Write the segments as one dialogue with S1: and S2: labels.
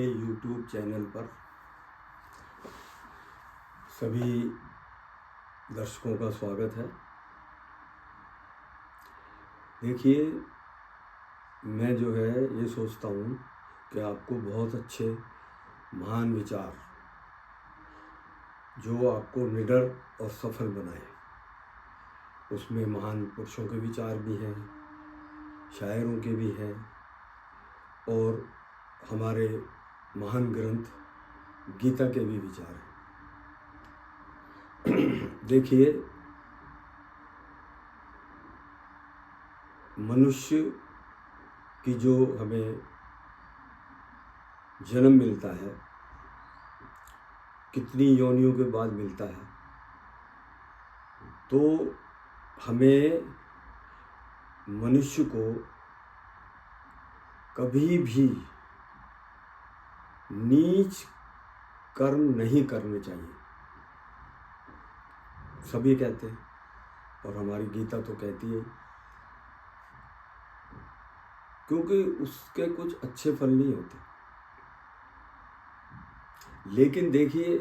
S1: YouTube channel पर सभी दर्शकों का स्वागत है। देखिए, मैं जो है ये सोचता हूँ कि आपको बहुत अच्छे महान विचार जो आपको निडर और सफल बनाए, उसमें महान पुरुषों के विचार भी हैं, शायरों के भी हैं और हमारे महान ग्रंथ गीता के भी विचार हैं। देखिए, मनुष्य की जो हमें जन्म मिलता है, कितनी योनियों के बाद मिलता है, तो हमें मनुष्य को कभी भी नीच कर्म नहीं करने चाहिए। सभी कहते हैं और हमारी गीता तो कहती है, क्योंकि उसके कुछ अच्छे फल नहीं होते। लेकिन देखिए,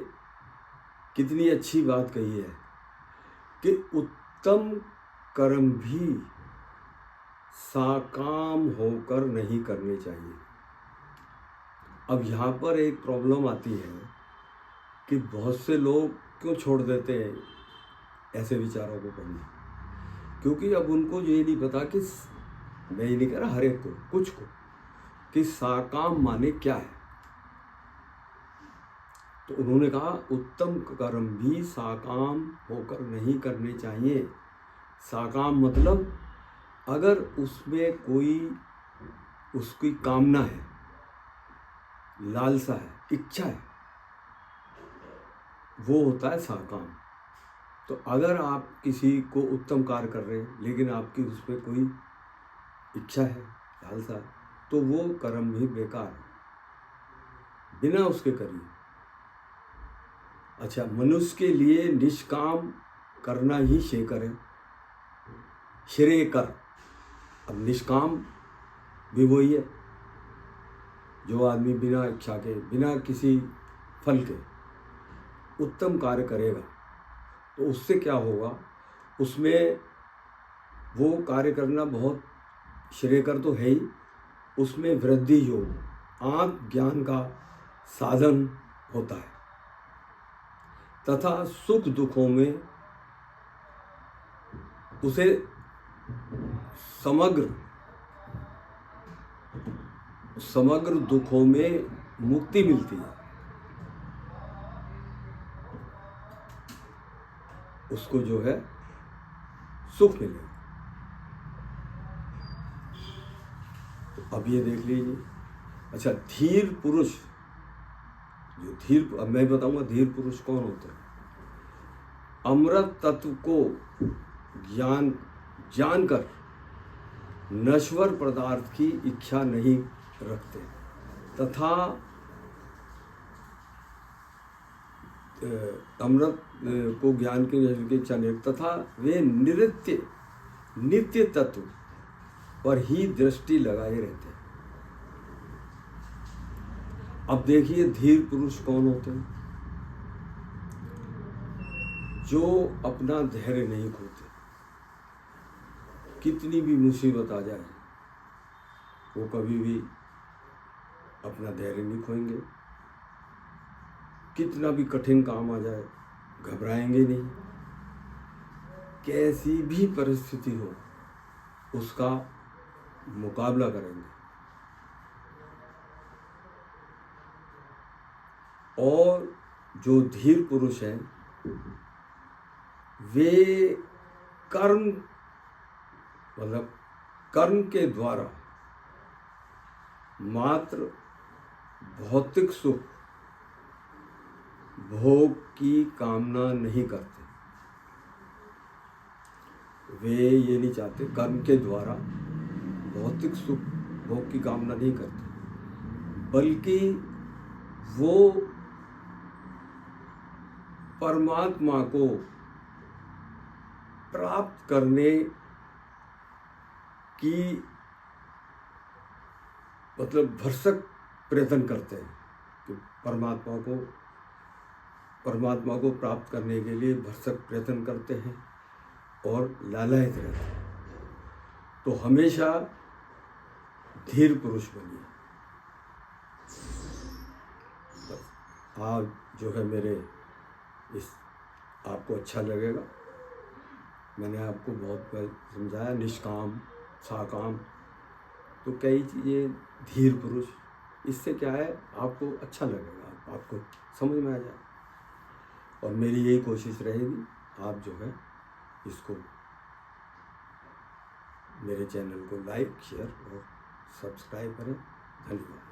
S1: कितनी अच्छी बात कही है कि उत्तम कर्म भी साकाम होकर नहीं करने चाहिए। अब यहाँ पर एक प्रॉब्लम आती है कि बहुत से लोग क्यों छोड़ देते हैं ऐसे विचारों को पढ़ना, क्योंकि अब उनको ये नहीं पता कि, मैं ये नहीं कह रहा हर एक को, कुछ को, कि साकाम माने क्या है। तो उन्होंने कहा उत्तम कर्म भी साकाम होकर नहीं करने चाहिए। साकाम मतलब अगर उसमें कोई उसकी कामना है, लालसा है, इच्छा है, वो होता है साकाम। तो अगर आप किसी को उत्तम कार्य कर रहे हैं लेकिन आपकी उसमें कोई इच्छा है, लालसा है, तो वो कर्म भी बेकार है, बिना उसके करिए। अच्छा, मनुष्य के लिए निष्काम करना ही शेकर है, श्रेय कर। अब निष्काम भी वही है, जो आदमी बिना इच्छा के, बिना किसी फल के उत्तम कार्य करेगा, तो उससे क्या होगा, उसमें वो कार्य करना बहुत श्रेयकर तो है ही, उसमें वृद्धि योग आत्म ज्ञान का साधन होता है, तथा सुख दुखों में उसे समग्र दुखों में मुक्ति मिलती है, उसको जो है सुख मिलेगा। तो अब ये देख लीजिए। अच्छा, धीर पुरुष, जो धीर, अब मैं बताऊंगा धीर पुरुष कौन होते हैं। अमृत तत्व को जानकर नश्वर पदार्थ की इच्छा नहीं रखते, तथा अमृत को ज्ञान की इच्छा नहीं, तथा वे नित्य तत्व पर ही दृष्टि लगाए रहते हैं। अब देखिए, धीर पुरुष कौन होते हैं, जो अपना धैर्य नहीं खोते। कितनी भी मुसीबत आ जाए, वो कभी भी अपना धैर्य नहीं खोएंगे। कितना भी कठिन काम आ जाए, घबराएंगे नहीं। कैसी भी परिस्थिति हो, उसका मुकाबला करेंगे। और जो धीर पुरुष हैं, वे कर्म के द्वारा मात्र भौतिक सुख भोग की कामना नहीं करते। वे ये नहीं चाहते, कर्म के द्वारा भौतिक सुख भोग की कामना नहीं करते, बल्कि वो परमात्मा को प्राप्त करने की भरसक प्रयत्न करते हैं। कि परमात्मा को प्राप्त करने के लिए भरसक प्रयत्न करते हैं और लालायित रहते हैं, तो हमेशा धीर पुरुष बनिए। आज जो है मेरे इस आपको अच्छा लगेगा, मैंने आपको बहुत पहले समझाया निष्काम साकाम, तो कई चीज़ें धीर पुरुष, इससे क्या है आपको अच्छा लगेगा, आपको समझ में आ जाए। और मेरी यही कोशिश रहेगी आप जो है इसको मेरे चैनल को लाइक शेयर और सब्सक्राइब करें। धन्यवाद।